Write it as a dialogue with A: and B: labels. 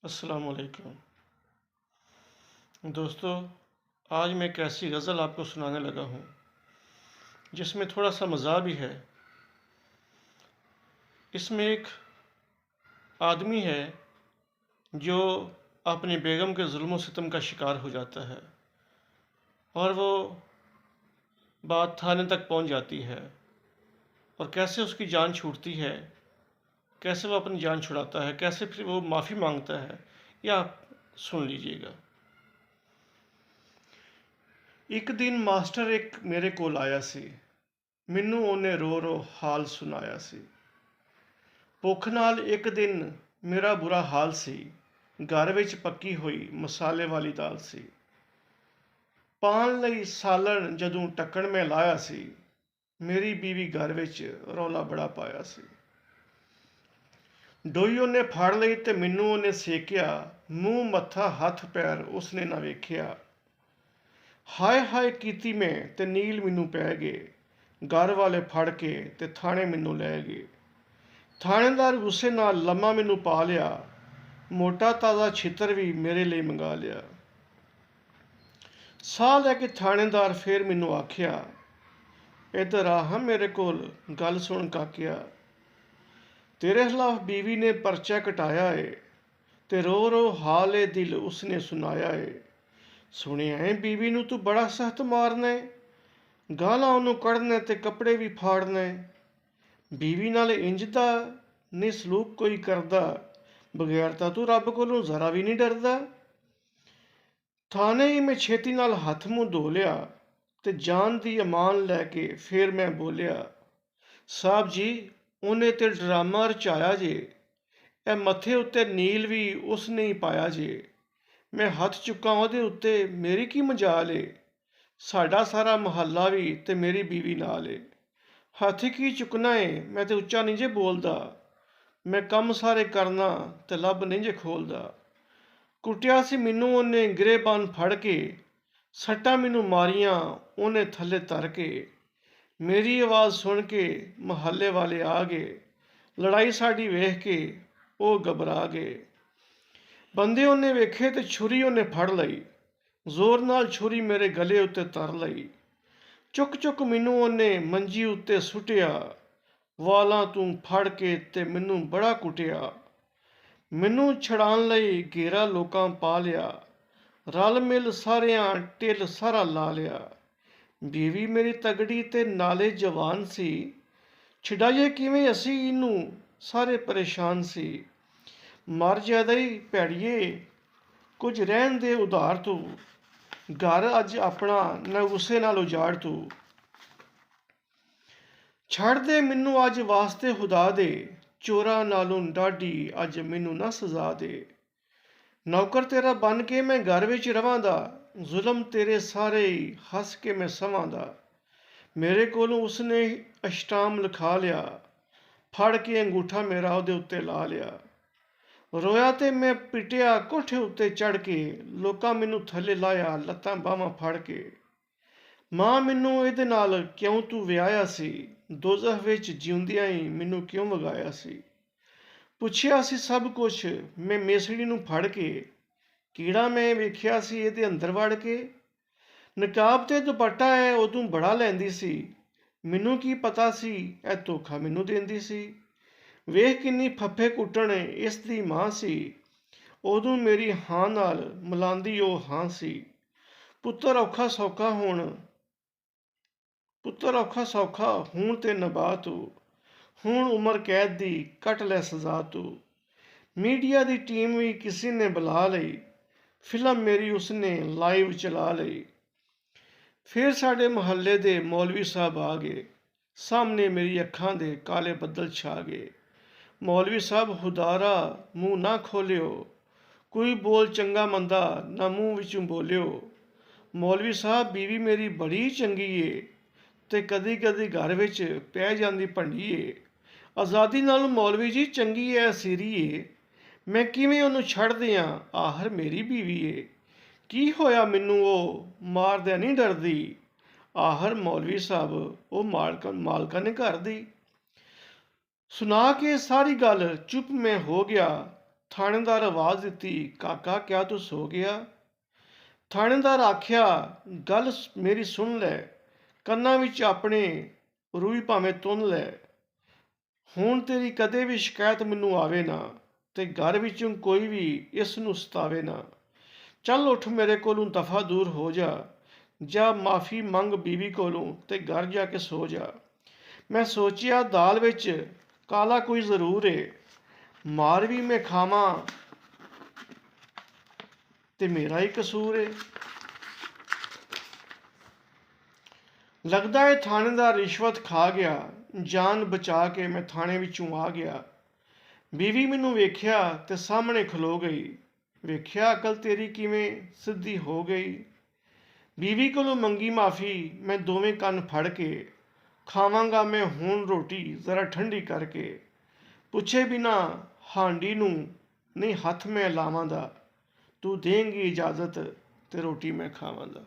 A: अस्सलाम वालेकुम दोस्तों। आज मैं एक ऐसी गज़ल आपको सुनाने लगा हूँ जिसमें थोड़ा सा मज़ा भी है। इसमें एक आदमी है जो अपनी बेगम के जुल्म सितम का शिकार हो जाता है और वो बात थाने तक पहुँच जाती है और कैसे उसकी जान छूटती है, कैसे वो अपनी जान छुड़ाता है, कैसे फिर वो माफ़ी मांगता है, यह आप सुन लीजिएगा। एक दिन मास्टर एक मेरे कोल आया सी, ਮੈਨੂੰ ਉਹਨੇ ਰੋ ਰੋ ਹਾਲ ਸੁਣਾਇਆ ਸੀ। ਭੁੱਖ ਨਾਲ ਇੱਕ ਦਿਨ ਮੇਰਾ ਬੁਰਾ ਹਾਲ ਸੀ। ਘਰ ਵਿੱਚ ਪੱਕੀ ਹੋਈ ਮਸਾਲੇ ਵਾਲੀ ਦਾਲ ਸੀ। ਪਾਣ ਲਈ ਸਾਲਣ ਜਦੋਂ ਟੱਕਣ ਮੈਂ ਲਾਇਆ ਸੀ, ਮੇਰੀ ਬੀਵੀ ਘਰ ਵਿੱਚ ਰੌਲਾ ਬੜਾ ਪਾਇਆ ਸੀ। ਡੋਈ ਉਹਨੇ ਫੜ ਲਈ ਤੇ ਮੈਨੂੰ ਉਹਨੇ ਸੇਕਿਆ, ਮੂੰਹ ਮੱਥਾ ਹੱਥ ਪੈਰ ਉਸਨੇ ਨਾ ਵੇਖਿਆ। ਹਾਏ ਹਾਏ ਕੀਤੀ ਮੈਂ ਤੇ ਨੀਲ ਮੈਨੂੰ ਪੈ ਗਏ। ਘਰ ਵਾਲੇ ਫੜ ਕੇ ਤੇ ਥਾਣੇ ਮੈਨੂੰ ਲੈ ਗਏ। ਥਾਣੇਦਾਰ ਗੁੱਸੇ ਨਾਲ ਲੰਮਾ ਮੈਨੂੰ ਪਾ ਲਿਆ, ਮੋਟਾ ਤਾਜ਼ਾ ਛਿੱਤਰ ਵੀ ਮੇਰੇ ਲਈ ਮੰਗਾ ਲਿਆ। ਸਾਹ ਲੈ ਕੇ ਥਾਣੇਦਾਰ ਫੇਰ ਮੈਨੂੰ ਆਖਿਆ, ਇੱਧਰ ਆ ਹਾਂ ਮੇਰੇ ਕੋਲ, ਗੱਲ ਸੁਣ ਕਾਕਿਆ। ਤੇਰੇ ਖਿਲਾਫ ਬੀਵੀ ਨੇ ਪਰਚਾ ਕਟਾਇਆ ਏ ਤੇ ਰੋ ਰੋ ਹਾਲ ਏ ਦਿਲ ਉਸਨੇ ਸੁਣਾਇਆ ਏ। ਸੁਣਿਆ ਏ ਬੀਵੀ ਨੂੰ ਤੂੰ ਬੜਾ ਸਖਤ ਮਾਰਨਾ ਏ, ਗਾਲਾਂ ਉਹਨੂੰ ਕੱਢਣਾ ਤੇ ਕੱਪੜੇ ਵੀ ਫਾੜਨਾ। ਬੀਵੀ ਨਾਲ ਇੰਜ ਦਾ ਨਹੀਂ ਸਲੂਕ ਕੋਈ ਕਰਦਾ, ਬਗੈਰ ਤਾਂ ਤੂੰ ਰੱਬ ਕੋਲੋਂ ਜ਼ਰਾ ਵੀ ਨਹੀਂ ਡਰਦਾ। ਥਾਣੇ ਹੀ ਮੈਂ ਛੇਤੀ ਨਾਲ ਹੱਥ ਮੂੰਹ ਧੋ ਲਿਆ ਤੇ ਜਾਨ ਦੀ ਅਮਾਨ ਲੈ ਕੇ ਫੇਰ ਮੈਂ ਬੋਲਿਆ, ਸਾਹਿਬ ਜੀ ਉਹਨੇ ਤੇ ਡਰਾਮਾ ਰਚਾਇਆ ਜੇ, ਇਹ ਮੱਥੇ ਉੱਤੇ ਨੀਲ ਵੀ ਉਸਨੇ ਹੀ ਪਾਇਆ ਜੇ। ਮੈਂ ਹੱਥ ਚੁੱਕਾਂ ਉਹਦੇ ਉੱਤੇ, ਮੇਰੀ ਕੀ ਮਜਾਲ ਏ। ਸਾਡਾ ਸਾਰਾ ਮੁਹੱਲਾ ਵੀ ਤੇ ਮੇਰੀ ਬੀਵੀ ਨਾਲ ਏ। ਹੱਥ ਕੀ ਚੁੱਕਣਾ ਏ, ਮੈਂ ਤੇ ਉੱਚਾ ਨਹੀਂ ਜੇ ਬੋਲਦਾ। ਮੈਂ ਕੰਮ ਸਾਰੇ ਕਰਨਾ ਤੇ ਲੱਭ ਨਹੀਂ ਜੇ ਖੋਲਦਾ। ਕੁੱਟਿਆ ਸੀ ਮੈਨੂੰ ਉਹਨੇ ਗ੍ਰੇਬਾਨ ਫੜ ਕੇ, ਸੱਟਾਂ ਮੈਨੂੰ ਮਾਰੀਆਂ ਉਹਨੇ ਥੱਲੇ ਧਰ ਕੇ। ਮੇਰੀ ਆਵਾਜ਼ ਸੁਣ ਕੇ ਮੁਹੱਲੇ ਵਾਲੇ ਆ ਗਏ, ਲੜਾਈ ਸਾਡੀ ਵੇਖ ਕੇ ਉਹ ਘਬਰਾ ਗਏ। ਬੰਦੇ ਉਹਨੇ ਵੇਖੇ ਤੇ ਛੁਰੀ ਉਹਨੇ ਫੜ ਲਈ, ਜ਼ੋਰ ਨਾਲ ਛੁਰੀ ਮੇਰੇ ਗਲੇ ਉੱਤੇ ਧਰ ਲਈ। ਚੁੱਕ ਚੁੱਕ ਮੈਨੂੰ ਉਹਨੇ ਮੰਜੀ ਉੱਤੇ ਸੁੱਟਿਆ, ਵਾਲਾਂ ਤੋਂ ਫੜ ਕੇ ਤੇ ਮੈਨੂੰ ਬੜਾ ਕੁੱਟਿਆ। ਮੈਨੂੰ ਛਡਾਉਣ ਲਈ ਘੇਰਾ ਲੋਕਾਂ ਪਾ ਲਿਆ, ਰਲ ਮਿਲ ਸਾਰਿਆਂ ਢਿੱਲ ਸਾਰਾ ਲਾ ਲਿਆ। ਬੀਵੀ ਮੇਰੀ ਤਗੜੀ ਤੇ ਨਾਲੇ ਜਵਾਨ ਸੀ, ਛਡਾਈਏ ਕਿਵੇਂ ਅਸੀਂ ਇਹਨੂੰ, ਸਾਰੇ ਪਰੇਸ਼ਾਨ ਸੀ। ਮਰ ਜਾਦਾ ਹੀ ਭੈੜੀਏ, ਕੁਝ ਰਹਿਣ ਦੇ ਉਧਾਰ ਤੂੰ, ਘਰ ਅੱਜ ਆਪਣਾ ਨਾ ਗੁੱਸੇ ਨਾਲ ਉਜਾੜ ਤੂੰ। ਛੱਡ ਦੇ ਮੈਨੂੰ ਅੱਜ ਵਾਸਤੇ ਖੁਦਾ ਦੇ, ਚੋਰਾਂ ਨਾਲੋਂ ਡਾਢੀ ਅੱਜ ਮੈਨੂੰ ਨਾ ਸਜ਼ਾ ਦੇ। ਨੌਕਰ ਤੇਰਾ ਬਣ ਕੇ ਮੈਂ ਘਰ ਵਿੱਚ ਰਵਾਂਦਾ, ਜ਼ੁਲਮ ਤੇਰੇ ਸਾਰੇ ਹੀ ਹੱਸ ਕੇ ਮੈਂ ਸਵਾਂਦਾ। ਮੇਰੇ ਕੋਲੋਂ ਉਸਨੇ ਅਸ਼ਟਾਮ ਲਿਖਾ ਲਿਆ, ਫੜ ਕੇ ਅੰਗੂਠਾ ਮੇਰਾ ਉਹਦੇ ਉੱਤੇ ਲਾ ਲਿਆ। ਰੋਇਆ ਤੇ ਮੈਂ ਪਿੱਟਿਆ ਕੋਠੇ ਉੱਤੇ ਚੜ੍ਹ ਕੇ, ਲੋਕਾਂ ਮੈਨੂੰ ਥੱਲੇ ਲਾਇਆ ਲੱਤਾਂ ਬਾਹਾਂ ਫੜ ਕੇ। ਮਾਂ ਮੈਨੂੰ ਇਹਦੇ ਨਾਲ ਕਿਉਂ ਤੂੰ ਵਿਆਹਿਆ ਸੀ, ਦੋਜ਼ਖ ਵਿੱਚ ਜਿਉਂਦਿਆਂ ਹੀ ਮੈਨੂੰ ਕਿਉਂ ਵਗਾਇਆ ਸੀ। ਪੁੱਛਿਆ ਸੀ ਸਭ ਕੁਛ ਮੈਂ ਮੇਸੜੀ ਨੂੰ ਫੜ ਕੇ, ਕੀੜਾ ਮੈਂ ਵੇਖਿਆ ਸੀ ਇਹਦੇ ਅੰਦਰ ਵੜ ਕੇ। ਨਕਾਬ ਤੇ ਦੁਪੱਟਾ ਹੈ ਉਦੋਂ ਬੜਾ ਲੈਂਦੀ ਸੀ, ਮੈਨੂੰ ਕੀ ਪਤਾ ਸੀ ਇਹ ਧੋਖਾ ਮੈਨੂੰ ਦਿੰਦੀ ਸੀ। ਵੇਖ ਕਿੰਨੀ ਫੱਫੇ ਕੁੱਟਣ ਇਸ ਦੀ ਮਾਂ ਸੀ, ਉਦੋਂ ਮੇਰੀ ਹਾਂ ਨਾਲ ਮਿਲਾਂਦੀ ਉਹ ਹਾਂ ਸੀ। ਪੁੱਤਰ ਔਖਾ ਸੌਖਾ ਹੁਣ ਤੇ ਨਬਾ ਤੂੰ, ਹੁਣ ਉਮਰ ਕੈਦ ਦੀ ਕੱਟ ਲੈ ਸਜ਼ਾ ਤੂੰ। ਮੀਡੀਆ ਦੀ ਟੀਮ ਵੀ ਕਿਸੇ ਨੇ ਬੁਲਾ ਲਈ, ਫਿਲਮ ਮੇਰੀ ਉਸਨੇ ਲਾਈਵ ਚਲਾ ਲਈ। ਫਿਰ ਸਾਡੇ ਮੁਹੱਲੇ ਦੇ ਮੌਲਵੀ ਸਾਹਿਬ ਆ ਗਏ, ਸਾਹਮਣੇ ਮੇਰੀ ਅੱਖਾਂ ਦੇ ਕਾਲੇ ਬੱਦਲ ਛਾ ਗਏ। ਮੌਲਵੀ ਸਾਹਿਬ ਹੁਦਾਰਾ ਮੂੰਹ ਨਾ ਖੋਲਿਓ, ਕੋਈ ਬੋਲ ਚੰਗਾ ਮੰਦਾ ਨਾ ਮੂੰਹ ਵਿੱਚੋਂ ਬੋਲਿਓ। ਮੌਲਵੀ ਸਾਹਿਬ ਬੀਵੀ ਮੇਰੀ ਬੜੀ ਚੰਗੀ ਏ ਤੇ ਕਦੀ ਕਦੀ ਘਰ ਵਿੱਚ ਪੈ ਜਾਂਦੀ ਭੰਡੀ ਏ। ਆਜ਼ਾਦੀ ਨਾਲ ਮੌਲਵੀ ਜੀ ਚੰਗੀ ਐ ਸੀਰੀ ਏ, ਮੈਂ ਕਿਵੇਂ ਉਹਨੂੰ ਛੱਡ ਦਿਆਂ, ਆਖਰ ਮੇਰੀ ਬੀਵੀ ਏ। ਕੀ ਹੋਇਆ ਮੈਨੂੰ ਉਹ ਮਾਰਦਿਆਂ ਨਹੀਂ ਡਰਦੀ, ਆਖਰ ਮੌਲਵੀ ਸਾਹਿਬ ਉਹ ਮਾਲਕਾਂ ਨੇ ਘਰ ਦੀ। ਸੁਣਾ ਕੇ ਸਾਰੀ ਗੱਲ ਚੁੱਪ ਮੈਂ ਹੋ ਗਿਆ, ਥਾਣੇਦਾਰ ਆਵਾਜ਼ ਦਿੱਤੀ, ਕਾਕਾ ਕਿਆ ਤੂੰ ਸੋ ਗਿਆ? ਥਾਣੇਦਾਰ ਆਖਿਆ, ਗੱਲ ਮੇਰੀ ਸੁਣ ਲੈ, ਕੰਨਾਂ ਵਿੱਚ ਆਪਣੇ ਰੂਈ ਭਾਵੇਂ ਤੁੰਨ ਲੈ। ਹੁਣ ਤੇਰੀ ਕਦੇ ਵੀ ਸ਼ਿਕਾਇਤ ਮੈਨੂੰ ਆਵੇ ਨਾ, ਤੇ ਘਰ ਵਿੱਚੋਂ ਕੋਈ ਵੀ ਇਸ ਨੂੰ ਸਤਾਵੇ ਨਾ। ਚੱਲ ਉੱਠ ਮੇਰੇ ਕੋਲੋਂ ਦਫਾ ਦੂਰ ਹੋ ਜਾ ਮਾਫੀ ਮੰਗ ਬੀਵੀ ਕੋਲੋਂ ਤੇ ਘਰ ਜਾ ਕੇ ਸੋ ਜਾ। ਮੈਂ ਸੋਚਿਆ ਦਾਲ ਵਿੱਚ ਕਾਲਾ ਕੋਈ ਜ਼ਰੂਰ ਏ, ਮਾਰ ਵੀ ਮੈਂ ਖਾਵਾਂ ਤੇ ਮੇਰਾ ਹੀ ਕਸੂਰ ਏ। ਲੱਗਦਾ ਏ ਥਾਣੇਦਾਰ ਰਿਸ਼ਵਤ ਖਾ ਗਿਆ, ਜਾਨ ਬਚਾ ਕੇ ਮੈਂ ਥਾਣੇ ਵਿੱਚੋਂ ਆ ਗਿਆ। ਬੀਵੀ ਮੈਨੂੰ ਵੇਖਿਆ ਤੇ ਸਾਹਮਣੇ ਖਲੋ ਗਈ। ਵੇਖਿਆ ਅਕਲ ਤੇਰੀ ਕਿਵੇਂ ਸਿੱਧੀ ਹੋ ਗਈ। ਬੀਵੀ ਕੋਲੋਂ ਮੰਗੀ ਮਾਫੀ ਮੈਂ ਦੋਵੇਂ ਕੰਨ ਫੜ ਕੇ, ਖਾਵਾਂਗਾ ਮੈਂ ਹੁਣ ਰੋਟੀ ਜ਼ਰਾ ਠੰਡੀ ਕਰਕੇ। ਪੁੱਛੇ ਬਿਨਾ ਹਾਂਡੀ ਨੂੰ ਨਹੀਂ ਹੱਥ ਮੈਂ ਲਾਵਾਂ ਦਾ, ਤੂੰ ਦੇਂਗੀ ਇਜਾਜ਼ਤ ਤੇ ਰੋਟੀ ਮੈਂ ਖਾਵਾਂ ਦਾ।